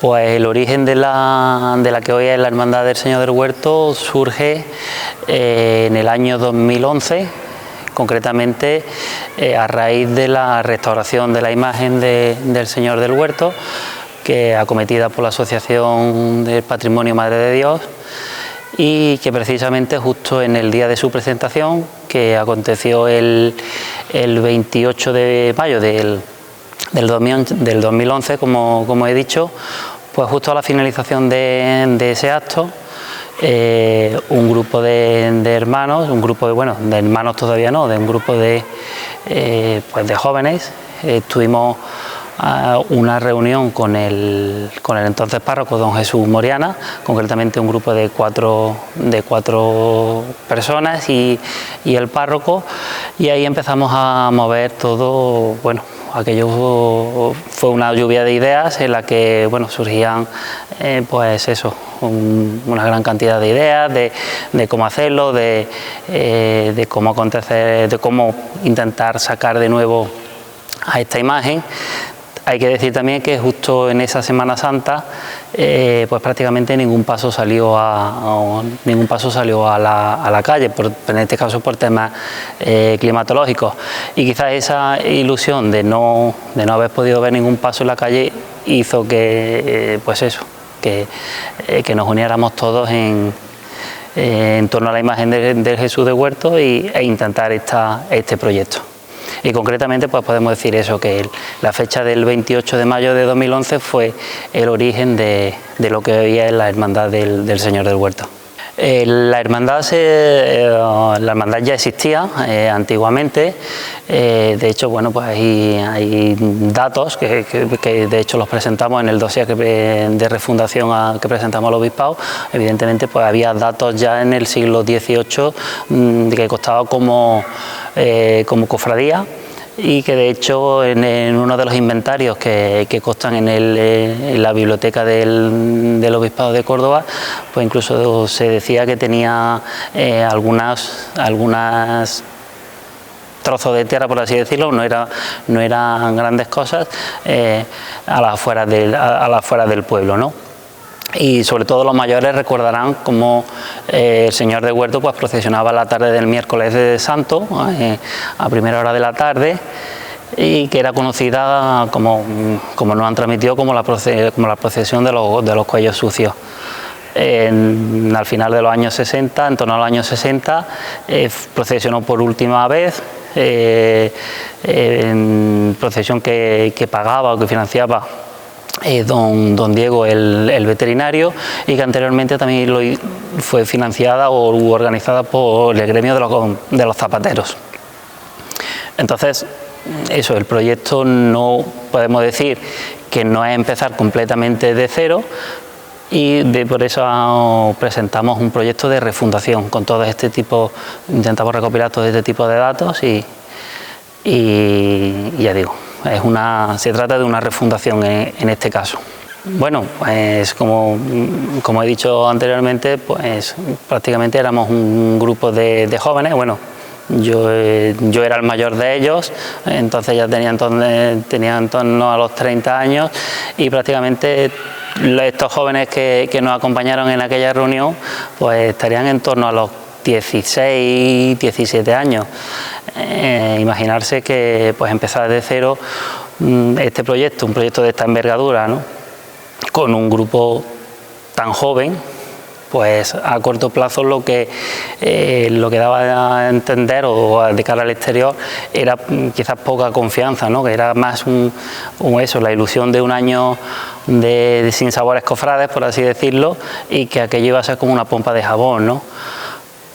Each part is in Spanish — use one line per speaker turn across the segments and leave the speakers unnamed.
Pues el origen de la que hoy es la Hermandad del Señor del Huerto surge en el año 2011, concretamente a raíz de la restauración de la imagen del Señor del Huerto, que acometida por la Asociación del Patrimonio Madre de Dios, y que precisamente justo en el día de su presentación, que aconteció el 28 de mayo del 2011, como he dicho, pues justo a la finalización de ese acto, un grupo de hermanos, de hermanos todavía no, de un grupo de jóvenes, tuvimos una reunión con el entonces párroco don Jesús Moriana, concretamente un grupo de cuatro personas y el párroco, y ahí empezamos a mover todo. Bueno, aquello fue una lluvia de ideas en la que surgían pues eso, una gran cantidad de ideas de cómo hacerlo, de cómo acontecer, de cómo intentar sacar de nuevo a esta imagen. Hay que decir también que justo en esa Semana Santa pues prácticamente ningún paso salió a la calle, en este caso por temas climatológicos, y quizás esa ilusión de no haber podido ver ningún paso en la calle hizo que que nos uniéramos todos en torno a la imagen del Jesús de Huerto e intentar este proyecto. Y concretamente pues podemos decir eso, que la fecha del 28 de mayo de 2011 fue el origen de lo que hoy es la Hermandad del Señor del Huerto. La hermandad ya existía antiguamente. De hecho, pues hay datos que de hecho los presentamos en el dossier de refundación que presentamos al obispado. Evidentemente pues había datos ya en el siglo XVIII que constaba como cofradía, y que de hecho en uno de los inventarios que constan en la biblioteca del Obispado de Córdoba, pues incluso se decía que tenía algunas trozos de tierra, por así decirlo, no eran grandes cosas, a las afueras del pueblo, ¿no? Y sobre todo los mayores recordarán cómo el Señor de Huerto pues procesionaba la tarde del miércoles de Santo, a primera hora de la tarde, y que era conocida como nos han transmitido como la procesión de los cuellos sucios. Al final de los años 60, en torno a los años 60, procesionó por última vez, en procesión que pagaba o que financiaba don Diego el veterinario, y que anteriormente también fue financiada o organizada por el gremio de los zapateros. Entonces, eso, el proyecto no podemos decir que no es empezar completamente de cero, y por eso presentamos un proyecto de refundación con todo este tipo, intentamos recopilar todo este tipo de datos y ya digo, se trata de una refundación en este caso. Bueno, pues como he dicho anteriormente, pues prácticamente éramos un grupo de jóvenes. Bueno, yo era el mayor de ellos, entonces ya tenía en torno a los 30 años, y prácticamente estos jóvenes que nos acompañaron en aquella reunión pues estarían en torno a los 16, 17 años. Imaginarse que pues empezar de cero este proyecto, un proyecto de esta envergadura, ¿no?, con un grupo tan joven, pues a corto plazo lo que daba a entender o de cara al exterior era quizás poca confianza, ¿no?, que era más la ilusión de un año de sinsabores cofrades, por así decirlo, y que aquello iba a ser como una pompa de jabón, ¿no?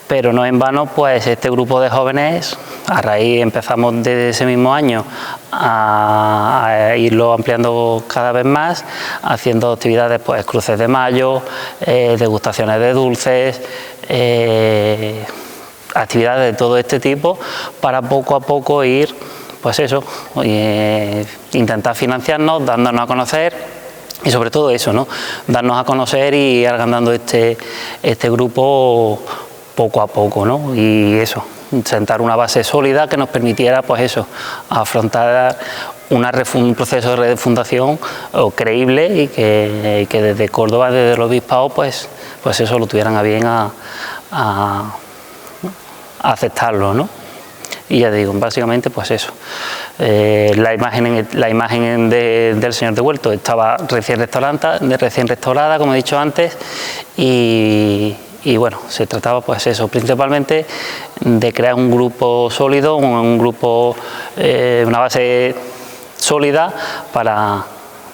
Pero no en vano, pues este grupo de jóvenes, a raíz empezamos desde ese mismo año a irlo ampliando cada vez más, haciendo actividades, pues cruces de mayo, degustaciones de dulces, actividades de todo este tipo, para poco a poco ir, pues eso, intentar financiarnos, dándonos a conocer. Y sobre todo eso, ¿no?, darnos a conocer y ir agrandando este grupo poco a poco, ¿no? Y eso, sentar una base sólida que nos permitiera, pues eso, afrontar un proceso de refundación creíble y que desde Córdoba, desde el obispado, pues eso lo tuvieran a bien a aceptarlo, ¿no? Y ya digo, básicamente pues eso. La imagen del Señor de Huerto estaba recién restaurada, como he dicho antes, y bueno, se trataba pues eso, principalmente de crear un grupo sólido, un grupo, una base sólida para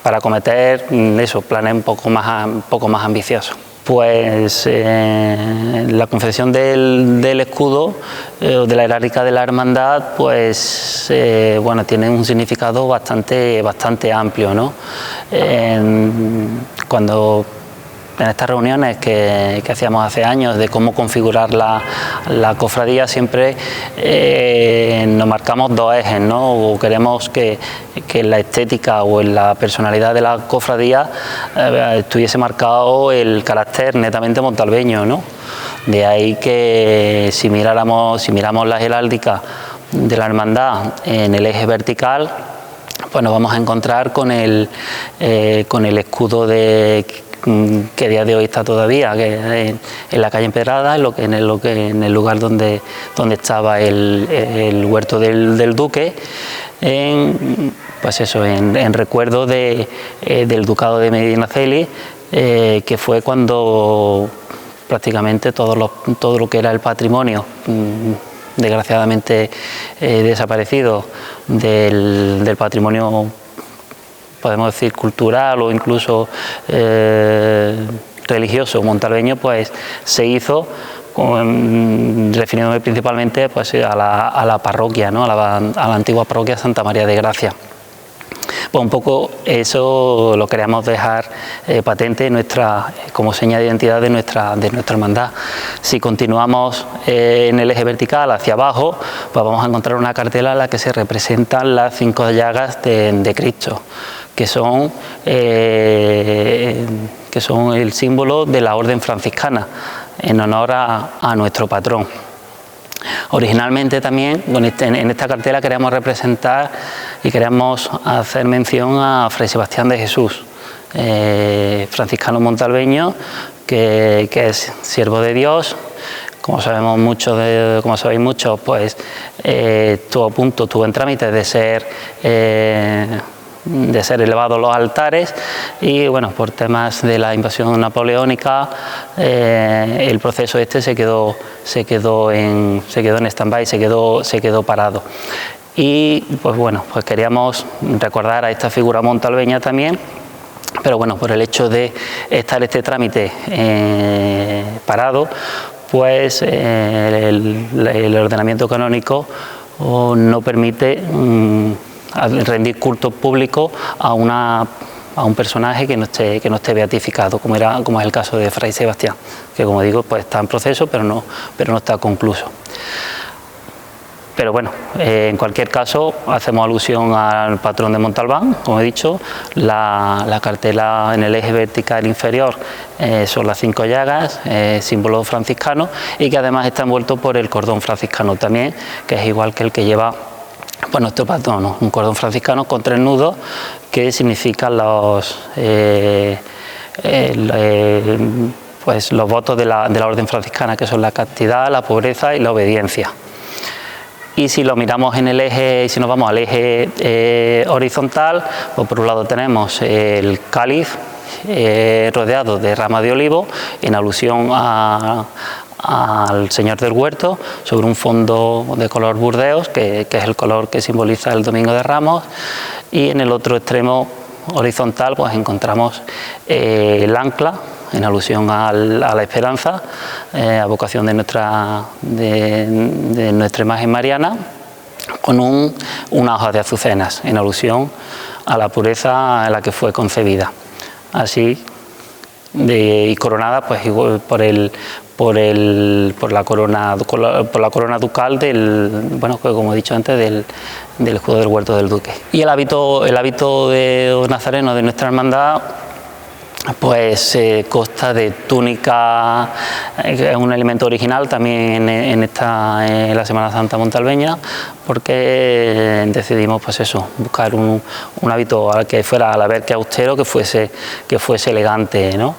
acometer esos planes un poco más ambiciosos. Pues la confección del escudo, de la heráldica de la hermandad, pues bueno, tiene un significado bastante amplio, ¿no? Cuando en estas reuniones que hacíamos hace años de cómo configurar la cofradía, siempre nos marcamos dos ejes, ¿no? O queremos que en la estética o en la personalidad de la cofradía estuviese marcado el carácter netamente montalbeño, ¿no? De ahí que si miramos la heráldica de la hermandad en el eje vertical, pues nos vamos a encontrar con el escudo que a día de hoy está todavía en la calle Empedrada, en el lugar donde estaba el huerto del duque, pues eso, en recuerdo del ducado de Medinaceli, que fue cuando prácticamente todo lo que era el patrimonio desgraciadamente desaparecido del patrimonio, podemos decir cultural o incluso religioso montalbeño, pues se hizo refiriéndome principalmente pues a la parroquia, ¿no? a la antigua parroquia Santa María de Gracia. Pues un poco eso lo queríamos dejar patente como seña de identidad de nuestra hermandad. Si continuamos en el eje vertical hacia abajo, pues vamos a encontrar una cartela en la que se representan las 5 llagas de Cristo, que son el símbolo de la orden franciscana, en honor a nuestro patrón. Originalmente también en esta cartela queríamos representar y queríamos hacer mención a Fray Sebastián de Jesús, franciscano montalbeño, que es siervo de Dios. Como sabéis muchos, pues estuvo en trámite de ser elevados los altares, y bueno, por temas de la invasión napoleónica el proceso se quedó en stand-by, se quedó parado. Y pues bueno, pues queríamos recordar a esta figura montalbeña también, pero bueno, por el hecho de estar este trámite parado, pues el ordenamiento canónico no permite rendir culto público a un personaje que no esté beatificado, como es el caso de Fray Sebastián, que como digo, pues está en proceso, pero no está concluso. Pero bueno, en cualquier caso hacemos alusión al patrón de Montalbán, como he dicho. La cartela en el eje vertical inferior son las 5 llagas, símbolo franciscano, y que además está envuelto por el cordón franciscano también, que es igual que el que lleva pues nuestro patrón, ¿no? Un cordón franciscano con 3 nudos que significan pues los votos de la orden franciscana, que son la castidad, la pobreza y la obediencia. Y si lo miramos en el eje, si nos vamos al eje horizontal, pues por un lado tenemos el cáliz rodeado de ramas de olivo, en alusión al Señor del Huerto, sobre un fondo de color burdeos, que es el color que simboliza el Domingo de Ramos. Y en el otro extremo horizontal pues encontramos el ancla, en alusión a la esperanza, a vocación de nuestra imagen mariana, con una hoja de azucenas, en alusión a la pureza en la que fue concebida. Así, y coronada pues igual por la corona ducal bueno, como he dicho antes, del escudo del huerto del duque. Y el hábito de nazareno de nuestra hermandad pues consta de túnica, es un elemento original también en la Semana Santa montalbeña, porque decidimos pues eso, buscar un hábito que fuera a la vez que austero, que fuese elegante, ¿no?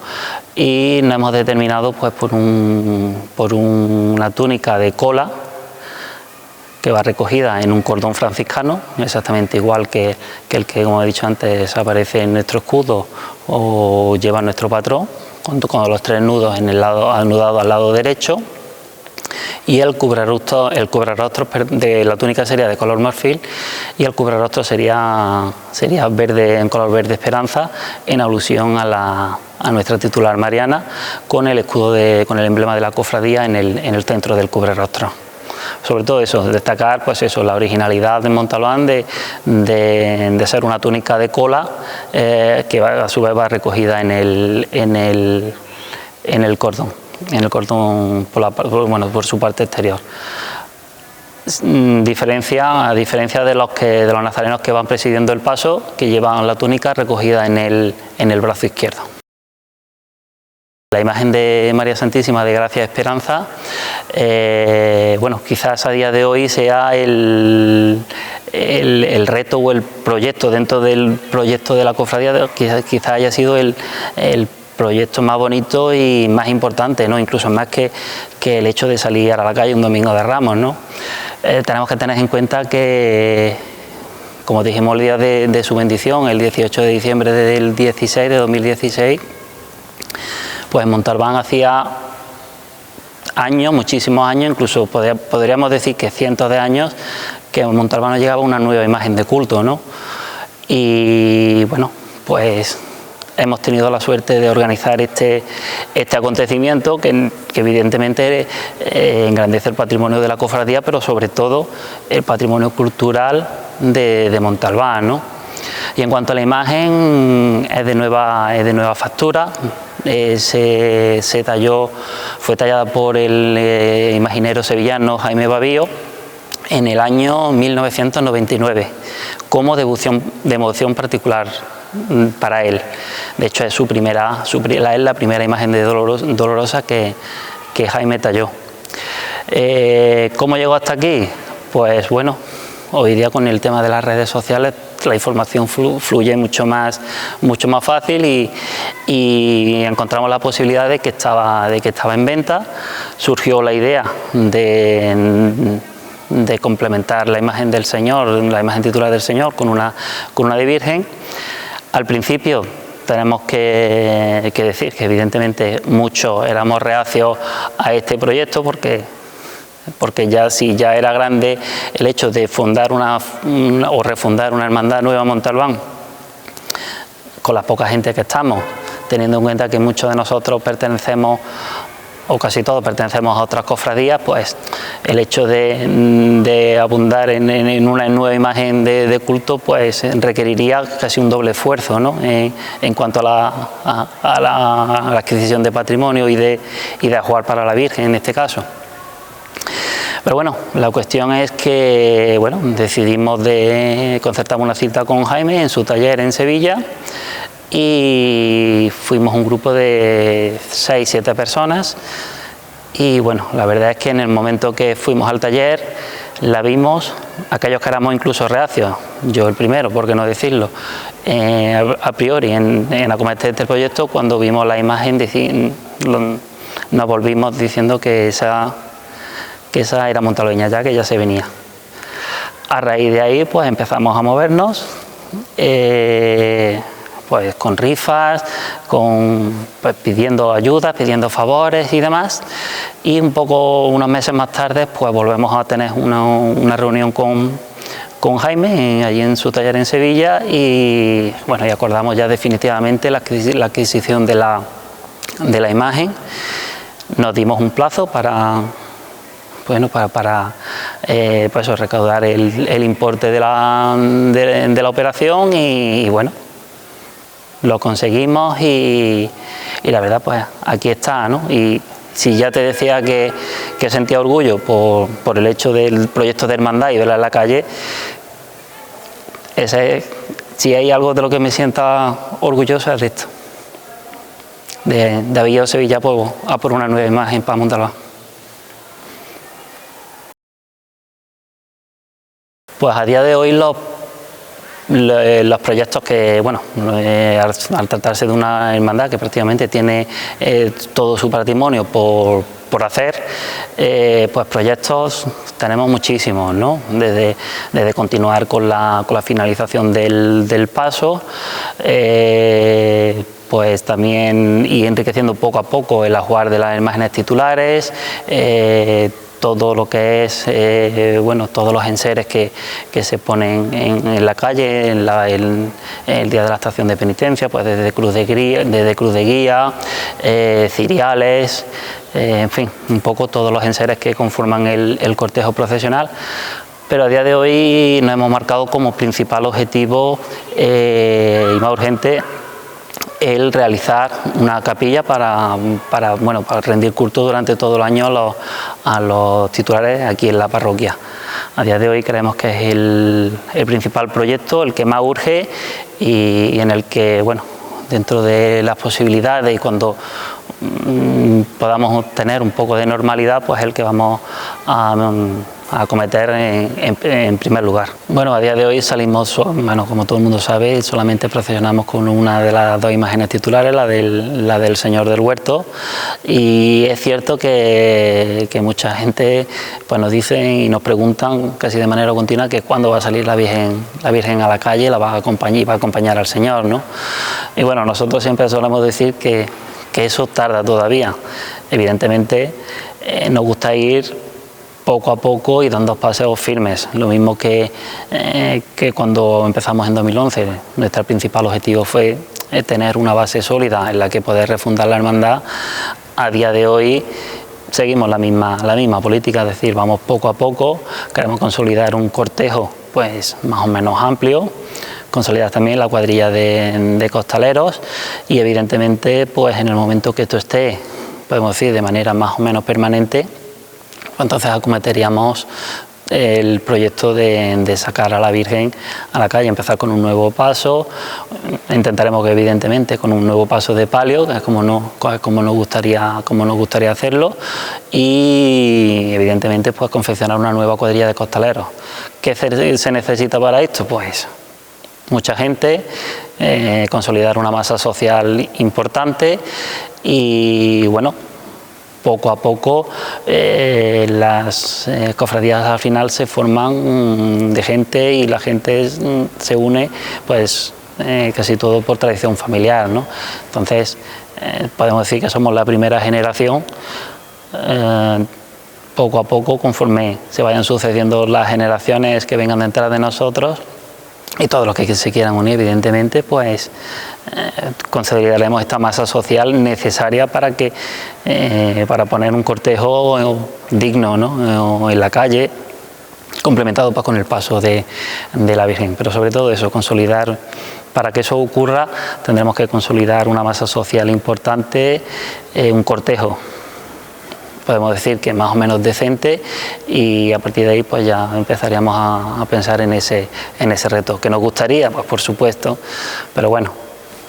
Y nos hemos determinado pues por una túnica de cola que va recogida en un cordón franciscano, exactamente igual que el que, como he dicho antes, aparece en nuestro escudo o lleva nuestro patrón, con los 3 nudos en el lado anudado al lado derecho, y el cubrerostro de la túnica sería de color marfil y el cubrerostro sería verde, en color verde esperanza, en alusión a nuestra titular Mariana, con el escudo con el emblema de la cofradía en el centro del cubrerostro. Sobre todo eso, destacar pues eso, la originalidad de Montalbán de ser una túnica de cola que a su vez va recogida en el cordón por su parte exterior. A diferencia de los nazarenos que van presidiendo el paso, que llevan la túnica recogida en el brazo izquierdo. La imagen de María Santísima de Gracia y Esperanza, bueno, quizás a día de hoy sea el reto o el proyecto, dentro del proyecto de la cofradía, quizás haya sido el proyecto más bonito y más importante, ¿no? Incluso más que el hecho de salir a la calle un domingo de Ramos, ¿no? Tenemos que tener en cuenta que, como dijimos el día de su bendición, el 18 de diciembre de 2016, pues en Montalbán hacía años, muchísimos años, incluso podríamos decir que cientos de años, que en Montalbán nos llegaba una nueva imagen de culto, ¿no? Y bueno, pues hemos tenido la suerte de organizar este acontecimiento que evidentemente engrandece el patrimonio de la cofradía, pero sobre todo el patrimonio cultural de Montalbán, ¿no? Y en cuanto a la imagen, es de nueva factura. Fue tallada por el imaginero sevillano Jaime Bavío en el año 1999 como devoción particular para él. De hecho es la primera imagen de Dolorosa que Jaime talló. ¿Cómo llegó hasta aquí? Pues bueno, hoy día con el tema de las redes sociales la información fluye mucho más fácil y encontramos la posibilidad de que estaba en venta. Surgió la idea de complementar la imagen del Señor, la imagen titular del Señor con una de Virgen. Al principio tenemos que decir que evidentemente muchos éramos reacios a este proyecto porque si ya era grande el hecho de fundar o refundar una hermandad nueva en Montalbán con la poca gente que estamos, teniendo en cuenta que muchos de nosotros pertenecemos, o casi todos pertenecemos a otras cofradías, pues el hecho de abundar en una nueva imagen de culto pues requeriría casi un doble esfuerzo, ¿no? En cuanto a la adquisición de patrimonio y de ajuar para la Virgen en este caso. Pero bueno, la cuestión es que bueno, decidimos concertar una cita con Jaime en su taller en Sevilla y fuimos un grupo de 6-7 personas y bueno, la verdad es que en el momento que fuimos al taller la vimos, aquellos que éramos incluso reacios, yo el primero, por qué no decirlo, a priori en acometer este proyecto, cuando vimos la imagen nos volvimos diciendo que esa era montalbeña ya, que ya se venía. A raíz de ahí pues empezamos a movernos, pues con rifas, pues pidiendo ayuda, pidiendo favores y demás, y unos meses más tarde pues volvemos a tener una reunión con Jaime allí en su taller en Sevilla y bueno, y acordamos ya definitivamente la adquisición de la imagen. Nos dimos un plazo para recaudar el importe de la operación y bueno, lo conseguimos y la verdad pues aquí está, ¿no? Y si ya te decía que sentía orgullo por el hecho del proyecto de hermandad y verla en la calle, si hay algo de lo que me sienta orgulloso es de esto. de Avelló Sevilla pues, a por una nueva imagen para Montalbán. Pues a día de hoy los proyectos que, bueno, al tratarse de una hermandad que prácticamente tiene todo su patrimonio por hacer, pues proyectos tenemos muchísimos, ¿no? Desde continuar con la finalización del paso, pues también ir enriqueciendo poco a poco el ajuar de las imágenes titulares, todo lo que es, bueno, todos los enseres que se ponen en la calle, el día de la estación de penitencia, pues desde cruz de guía, ciriales, en fin, un poco todos los enseres que conforman el cortejo procesional. Pero a día de hoy nos hemos marcado como principal objetivo y más urgente el realizar una capilla para rendir culto durante todo el año a los titulares aquí en la parroquia. A día de hoy creemos que es el principal proyecto, el que más urge y en el que, bueno, dentro de las posibilidades y cuando podamos tener un poco de normalidad, pues el que vamos a acometer en primer lugar. Bueno, a día de hoy salimos, bueno, como todo el mundo sabe, solamente procesionamos con una de las dos imágenes titulares, la del Señor del Huerto, y es cierto que mucha gente pues nos dice y nos preguntan casi de manera continua que cuándo va a salir la Virgen a la calle, la va a acompañar al Señor, ¿no? Y bueno, nosotros siempre solemos decir que eso tarda todavía. Evidentemente nos gusta ir poco a poco y dando pasos firmes. Lo mismo que cuando empezamos en 2011, nuestro principal objetivo fue tener una base sólida en la que poder refundar la hermandad. A día de hoy seguimos la misma política, es decir, vamos poco a poco, queremos consolidar un cortejo pues más o menos amplio, consolidar también la cuadrilla de costaleros y evidentemente pues en el momento que esto esté, podemos decir, de manera más o menos permanente, entonces acometeríamos el proyecto de sacar a la Virgen a la calle, empezar con un nuevo paso, intentaremos que evidentemente con un nuevo paso de palio, que es como nos gustaría hacerlo, y evidentemente pues confeccionar una nueva cuadrilla de costaleros. ¿Qué se necesita para esto? Pues mucha gente, consolidar una masa social importante y bueno, poco a poco las cofradías al final se forman de gente y la gente se une pues casi todo por tradición familiar, ¿no? Entonces podemos decir que somos la primera generación. Poco a poco, conforme se vayan sucediendo las generaciones que vengan detrás de nosotros y todos los que se quieran unir, evidentemente, pues consolidaremos esta masa social necesaria para poner un cortejo digno, ¿no? En la calle, complementado pues, con el paso de la Virgen. Pero sobre todo eso, consolidar. Para que eso ocurra tendremos que consolidar una masa social importante, un cortejo, podemos decir que más o menos decente, y a partir de ahí pues ya empezaríamos a pensar en ese reto, que nos gustaría, pues por supuesto, pero bueno,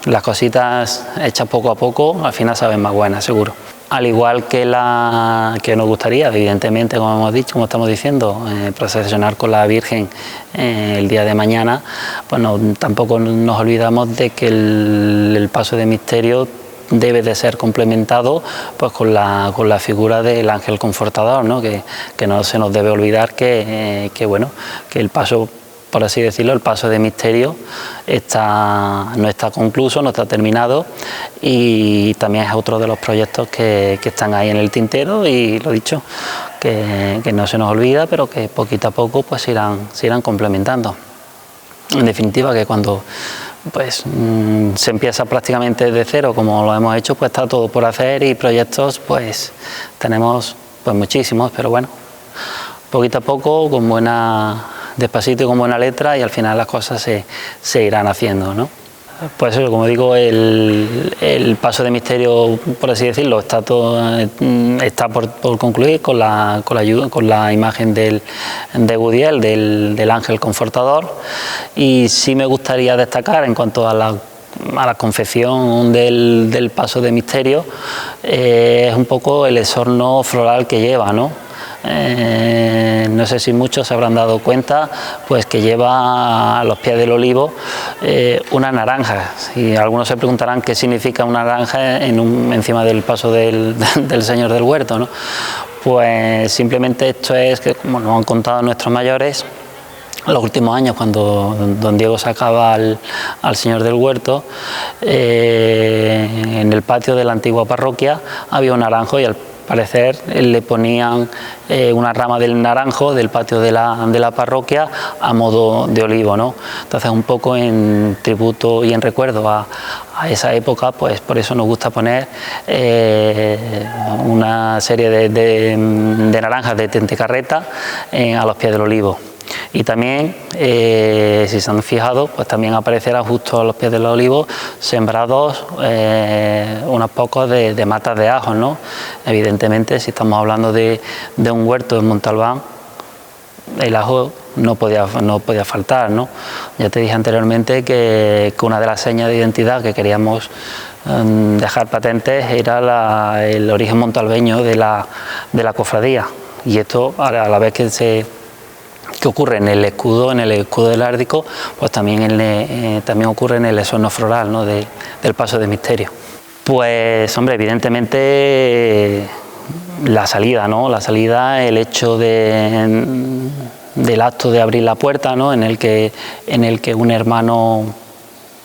las cositas hechas poco a poco al final saben más buenas, seguro. Al igual que nos gustaría, evidentemente, como hemos dicho, como estamos diciendo, procesionar con la Virgen el día de mañana, pues tampoco nos olvidamos de que el paso de misterio debe de ser complementado pues con la figura del ángel confortador, ¿no? Que no se nos debe olvidar que el paso, por así decirlo, el paso de misterio no está concluso, no está terminado, y también es otro de los proyectos que están ahí en el tintero, y lo dicho, que no se nos olvida, pero que poquito a poco pues se irán complementando. En definitiva, que cuando pues se empieza prácticamente de cero, como lo hemos hecho, pues está todo por hacer, y proyectos pues tenemos pues muchísimos, pero bueno, poquito a poco, despacito y con buena letra, y al final las cosas se irán haciendo, ¿no? Pues eso, como digo, el paso de misterio, por así decirlo, está por concluir con la imagen de Gudiel, del ángel confortador, y sí me gustaría destacar en cuanto a a la confección del paso de misterio, es un poco el exorno floral que lleva, ¿no? No sé si muchos se habrán dado cuenta, pues que lleva a los pies del olivo una naranja. Y algunos se preguntarán qué significa una naranja encima del paso del Señor del Huerto, ¿no? Pues simplemente esto es que, como nos han contado nuestros mayores, en los últimos años, cuando don Diego sacaba al Señor del Huerto, en el patio de la antigua parroquia había un naranjo y al parecer le ponían una rama del naranjo del patio de la parroquia a modo de olivo, ¿no? Entonces, un poco en tributo y en recuerdo a esa época, pues por eso nos gusta poner una serie de naranjas de tentecarreta a los pies del olivo. Y también, si se han fijado, pues también aparecerá justo a los pies del olivo sembrados unos pocos de matas de ajo, ¿no? Evidentemente, si estamos hablando de un huerto en Montalbán, el ajo no podía faltar, ¿no? Ya te dije anteriormente que una de las señas de identidad que queríamos dejar patentes era el origen montalbeño de la cofradía, y esto a la vez que ocurre en el escudo del Árdico, pues también ocurre en el exorno floral, ¿no? del paso de misterio. Pues hombre, evidentemente la salida, ¿no? La salida, el hecho del acto de abrir la puerta, ¿no? en el que un hermano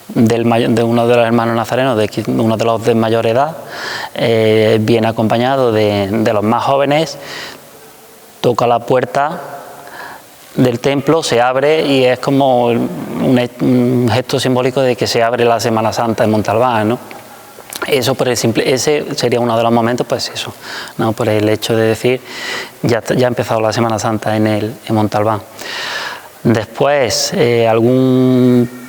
de uno de los hermanos nazarenos, de uno de los de mayor edad, viene acompañado de los más jóvenes, toca la puerta del templo, se abre y es como un gesto simbólico de que se abre la Semana Santa en Montalbán, ¿no? Eso ese sería uno de los momentos, pues eso, ¿no? Por el hecho de decir, ya ha empezado la Semana Santa en Montalbán. Después, algún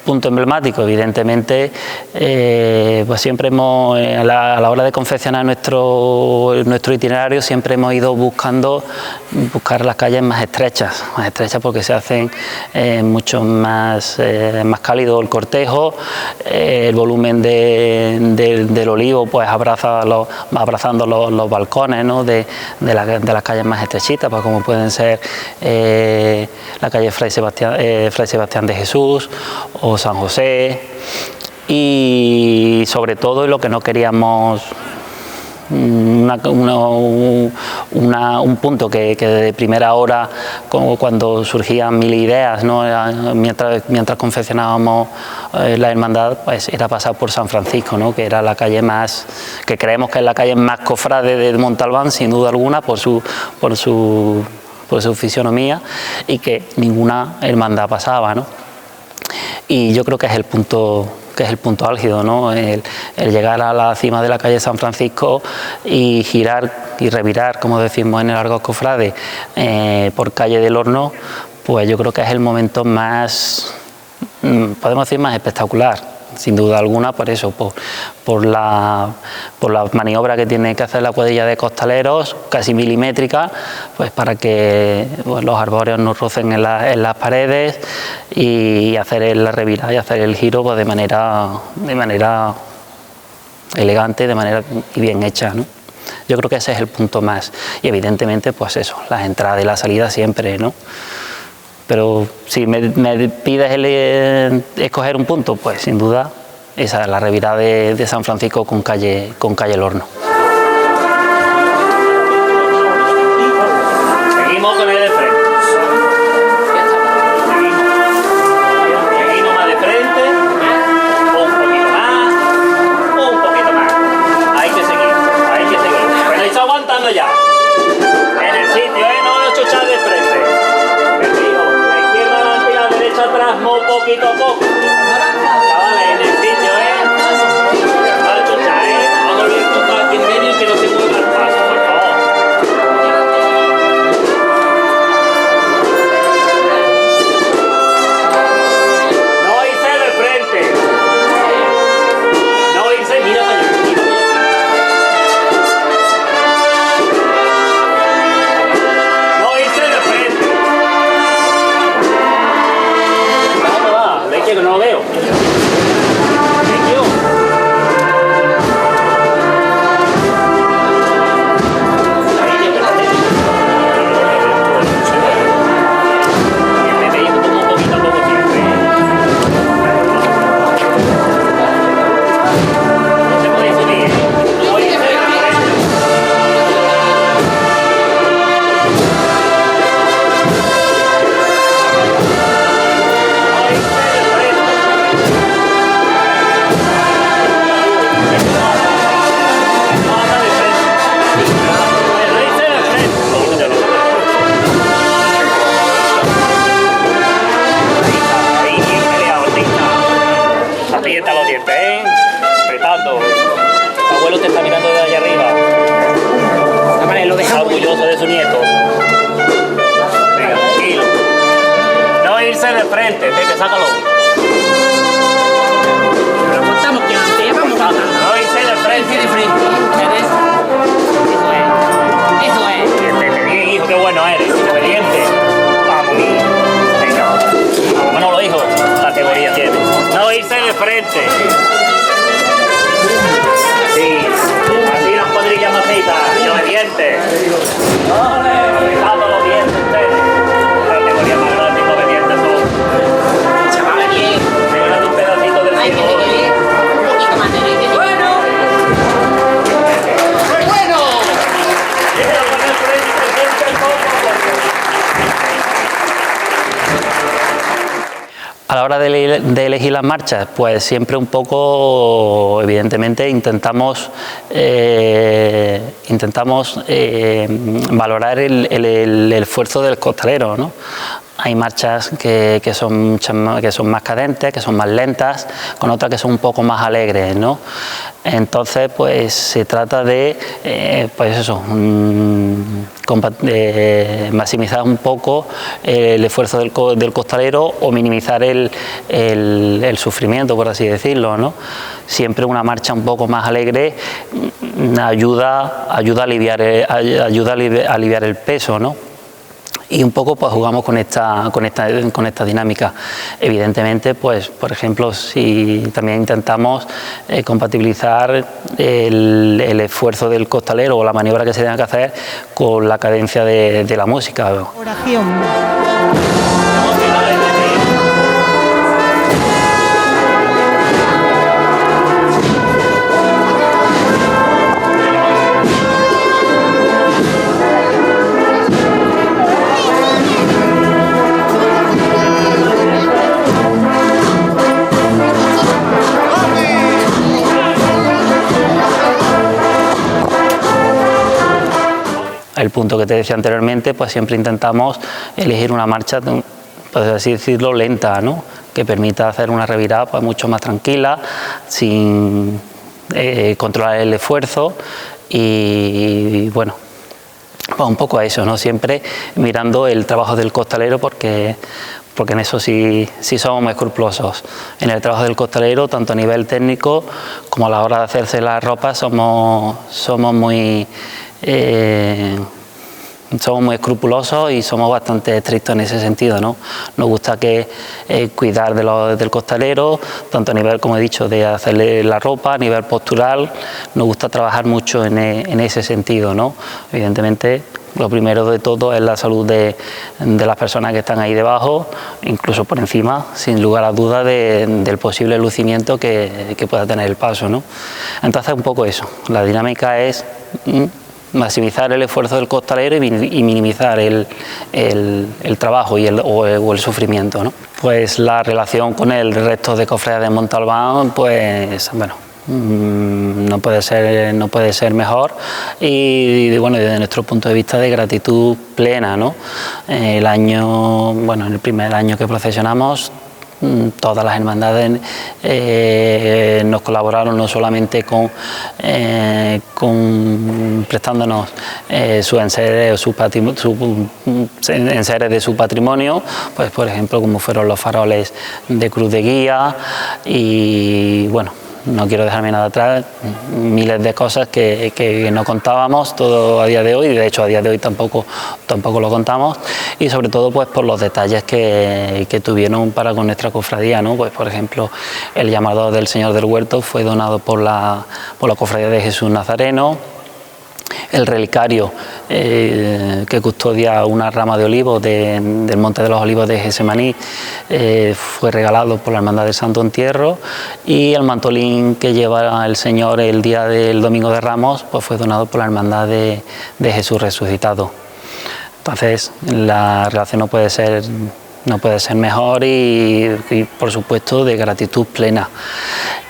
punto emblemático, evidentemente, pues siempre hemos, a la hora de confeccionar nuestro itinerario, siempre hemos ido buscar las calles más estrechas porque se hacen mucho más cálido el cortejo, el volumen del olivo pues va abrazando los balcones, ¿no? de las calles más estrechitas, pues como pueden ser la calle Fray Sebastián de Jesús o San José, y sobre todo lo que no queríamos, un punto que de primera hora, como cuando surgían mil ideas, ¿no? mientras confeccionábamos la hermandad, pues era pasar por San Francisco, ¿no? Que era la calle más, que creemos que es la calle más cofrade de Montalbán, sin duda alguna, por su fisonomía, y que ninguna hermandad pasaba, ¿no? Y yo creo que es el punto álgido, ¿no? El llegar a la cima de la calle San Francisco y girar y revirar, como decimos en el argot cofrade, por calle del Horno, pues yo creo que es el momento más, podemos decir, más espectacular, sin duda alguna, por eso, por la maniobra que tiene que hacer la cuadrilla de costaleros, casi milimétrica, pues para que los arbóreos no rocen en las paredes, y hacer la revirada y hacer el giro pues de manera elegante, y bien hecha, ¿no? Yo creo que ese es el punto más, y evidentemente pues eso, las entradas y la salida siempre, ¿no? Pero si me pides escoger un punto, pues sin duda esa es la revirada de San Francisco con calle El Horno. Seguimos con el de frente. Seguimos más de frente, un poquito más. Hay que seguir. Pero está aguantando ya. En el sitio, no chuchar de frente. Atrás, poquito a poco. Chavales, en el sitio, vamos a chuchar, vamos a volver con todo aquí. frente, Pepe, sácalo.
Lo contamos que antes, vamos contando.
No irse de frente.
De frente. Eso es.
Pepe, bien, hijo, qué bueno eres, obediente. Vamos, hijo. Venga, vamos, Manolo, hijo, categoría tiene. No irse de frente. Sí, así las cuadrillas macitas y obedientes. Apretando los dientes ustedes. La categoría más grande y obedientes son.
Chavales, bien.
Regalando un pedacito del
Hay que
cielo.
seguir un poquito más de bueno. Bueno.
Déjalo poner frente un poco. A la hora de elegir las marchas, pues siempre un poco, evidentemente, intentamos valorar el esfuerzo del costalero, ¿no? Hay marchas que son más cadentes, que son más lentas, con otras que son un poco más alegres, ¿no? Entonces, pues se trata de, pues eso, maximizar un poco el esfuerzo del costalero o minimizar el sufrimiento, por así decirlo, ¿no? Siempre una marcha un poco más alegre ayuda a aliviar el peso, ¿no? Y un poco pues jugamos con esta dinámica. Evidentemente, pues por ejemplo, si también intentamos compatibilizar el esfuerzo del costalero o la maniobra que se tenga que hacer con la cadencia de la música.
Oración.
El punto que te decía anteriormente, pues siempre intentamos elegir una marcha, pues así decirlo, lenta, ¿no? Que permita hacer una revirada pues mucho más tranquila, sin controlar el esfuerzo y bueno, pues un poco a eso, ¿no? Siempre mirando el trabajo del costalero porque en eso sí somos muy escrupulosos. En el trabajo del costalero, tanto a nivel técnico como a la hora de hacerse la ropa, somos muy escrupulosos y somos bastante estrictos en ese sentido, ¿no? Nos gusta cuidar del costalero, tanto a nivel, como he dicho, de hacerle la ropa, a nivel postural. Nos gusta trabajar mucho en ese sentido, ¿no? Evidentemente, lo primero de todo es la salud de las personas que están ahí debajo, incluso por encima, sin lugar a dudas, del posible lucimiento que pueda tener el paso, ¿no? Entonces, un poco eso. La dinámica es maximizar el esfuerzo del costalero y minimizar el trabajo o el sufrimiento, ¿no? Pues la relación con el resto de cofradías de Montalbán, pues bueno, no puede ser mejor y bueno, desde nuestro punto de vista de gratitud plena, ¿no? En el primer año que procesionamos, todas las hermandades nos colaboraron no solamente con prestándonos sus enseres de su patrimonio, pues por ejemplo como fueron los faroles de cruz de guía y bueno, no quiero dejarme nada atrás, miles de cosas que no contábamos todo a día de hoy, y de hecho a día de hoy tampoco lo contamos, y sobre todo pues por los detalles que tuvieron para con nuestra cofradía, ¿no? Pues por ejemplo el llamador del Señor del Huerto fue donado por la Cofradía de Jesús Nazareno. El relicario que custodia una rama de olivos del Monte de los Olivos de Gesemaní fue regalado por la Hermandad del Santo Entierro, y el mantolín que lleva el Señor el día del Domingo de Ramos pues fue donado por la Hermandad de Jesús Resucitado. Entonces la relación no puede ser mejor y por supuesto de gratitud plena.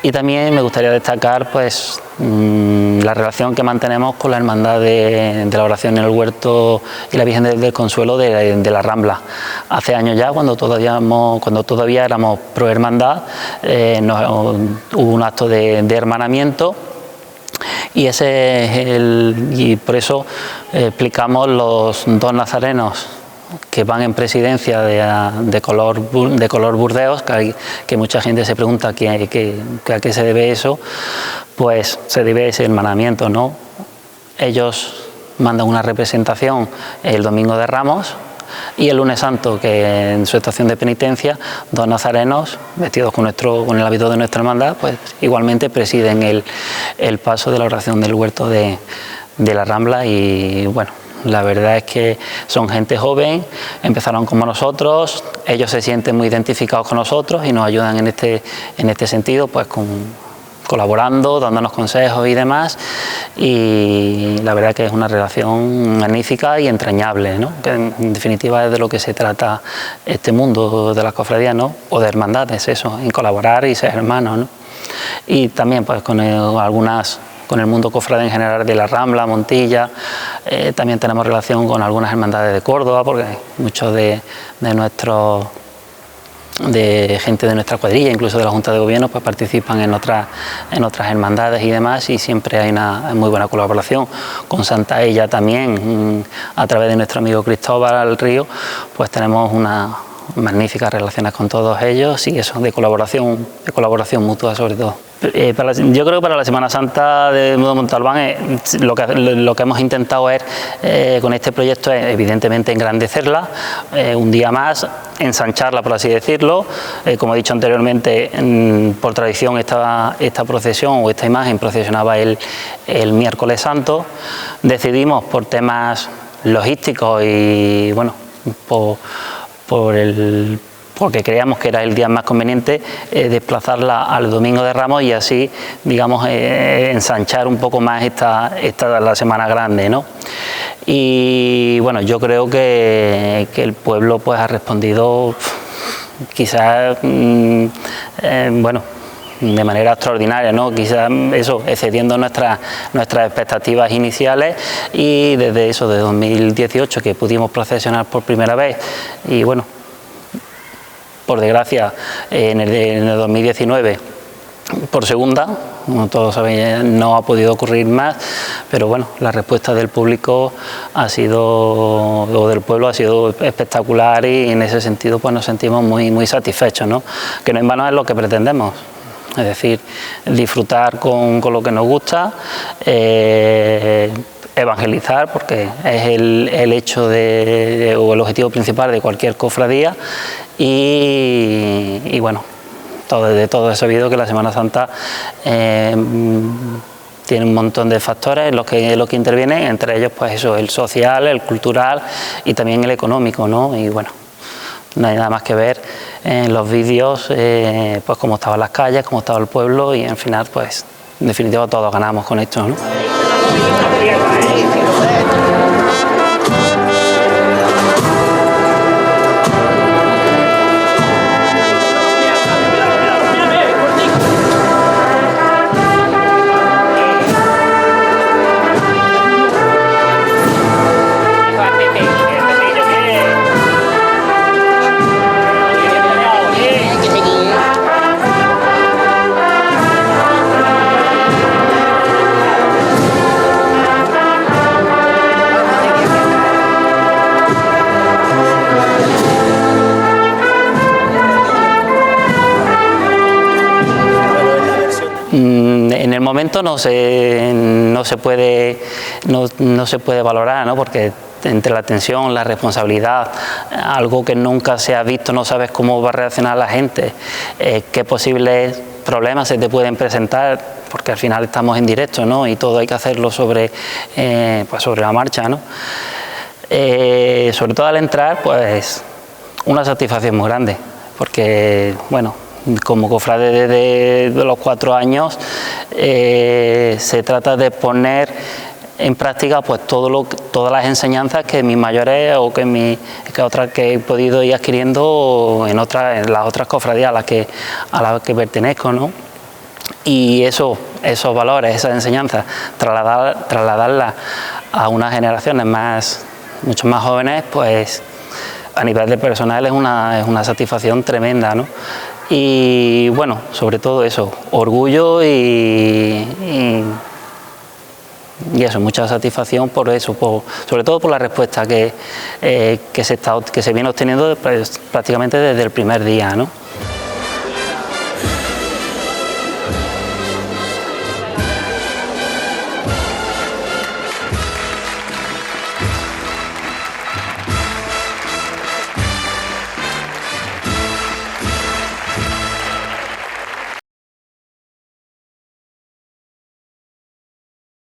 Y también me gustaría destacar pues la relación que mantenemos con la Hermandad de la Oración en el Huerto y la Virgen del Consuelo de la Rambla. Hace años ya, cuando todavía éramos pro hermandad, hubo un acto de hermanamiento. Y por eso explicamos los dos nazarenos que van en presidencia de color Burdeos, que mucha gente se pregunta a qué se debe eso, pues se debe a ese hermanamiento, ¿no? Ellos mandan una representación el Domingo de Ramos y el Lunes Santo, que en su estación de penitencia, dos nazarenos vestidos con el hábito de nuestra hermandad, pues igualmente presiden el paso de la oración del huerto de la Rambla. Y bueno, la verdad es que son gente joven, empezaron como nosotros, ellos se sienten muy identificados con nosotros y nos ayudan en este sentido, pues colaborando, dándonos consejos y demás, y la verdad que es una relación magnífica y entrañable, ¿no? Que en definitiva es de lo que se trata este mundo de las cofradías, ¿no? O de hermandades, eso, en colaborar y ser hermanos, ¿no? Y también pues con el mundo cofrade en general de la Rambla, Montilla, también tenemos relación con algunas hermandades de Córdoba, porque muchos de gente de nuestra cuadrilla, incluso de la Junta de Gobierno, pues participan en otras hermandades y demás, y siempre hay una muy buena colaboración. Con Santa Ella también, a través de nuestro amigo Cristóbal Río, pues tenemos unas magníficas relaciones con todos ellos, y eso, de colaboración mutua sobre todo. Yo creo que para la Semana Santa de Montalbán lo que hemos intentado con este proyecto es evidentemente engrandecerla, un día más, ensancharla, por así decirlo. Como he dicho anteriormente, por tradición esta procesión o esta imagen procesionaba el miércoles santo. Decidimos por temas logísticos y bueno, porque creíamos que era el día más conveniente desplazarla al Domingo de Ramos y así, digamos, ensanchar un poco más la Semana Grande, ¿no? Y bueno, yo creo que el pueblo pues ha respondido quizás, bueno, de manera extraordinaria, ¿no? Quizás eso, excediendo nuestras expectativas iniciales, y desde 2018 que pudimos procesionar por primera vez, y bueno, por desgracia en el 2019 por segunda, como todos saben, no ha podido ocurrir más, pero bueno, la respuesta del público o del pueblo ha sido espectacular, y en ese sentido pues nos sentimos muy satisfechos, ¿no? Que no en vano es lo que pretendemos. Es decir, disfrutar con lo que nos gusta, evangelizar, porque es el hecho o el objetivo principal de cualquier cofradía, y bueno, de todo he sabido que la Semana Santa tiene un montón de factores en los que intervienen, entre ellos pues eso, el social, el cultural y también el económico, ¿no? Y bueno, no hay nada más que ver en los vídeos pues cómo estaban las calles, cómo estaba el pueblo, y al final pues en definitiva todos ganamos con esto, ¿no? En el momento no se puede valorar, ¿no? Porque entre la tensión, la responsabilidad, algo que nunca se ha visto, no sabes cómo va a reaccionar la gente, qué posibles problemas se te pueden presentar, porque al final estamos en directo, ¿no? Y todo hay que hacerlo sobre la marcha, ¿no? Sobre todo al entrar, pues una satisfacción muy grande, porque bueno, como cofrade desde los 4 años, se trata de poner en práctica pues todas las enseñanzas que mis mayores o que he podido ir adquiriendo en las otras cofradías a las que pertenezco, ¿no? Y esos valores, esas enseñanzas, trasladarlas a unas generaciones mucho más jóvenes, pues a nivel de personal es una satisfacción tremenda, ¿no? Y bueno, sobre todo eso, orgullo y y eso, mucha satisfacción por eso, sobre todo por la respuesta que se viene obteniendo prácticamente desde el primer día, ¿no?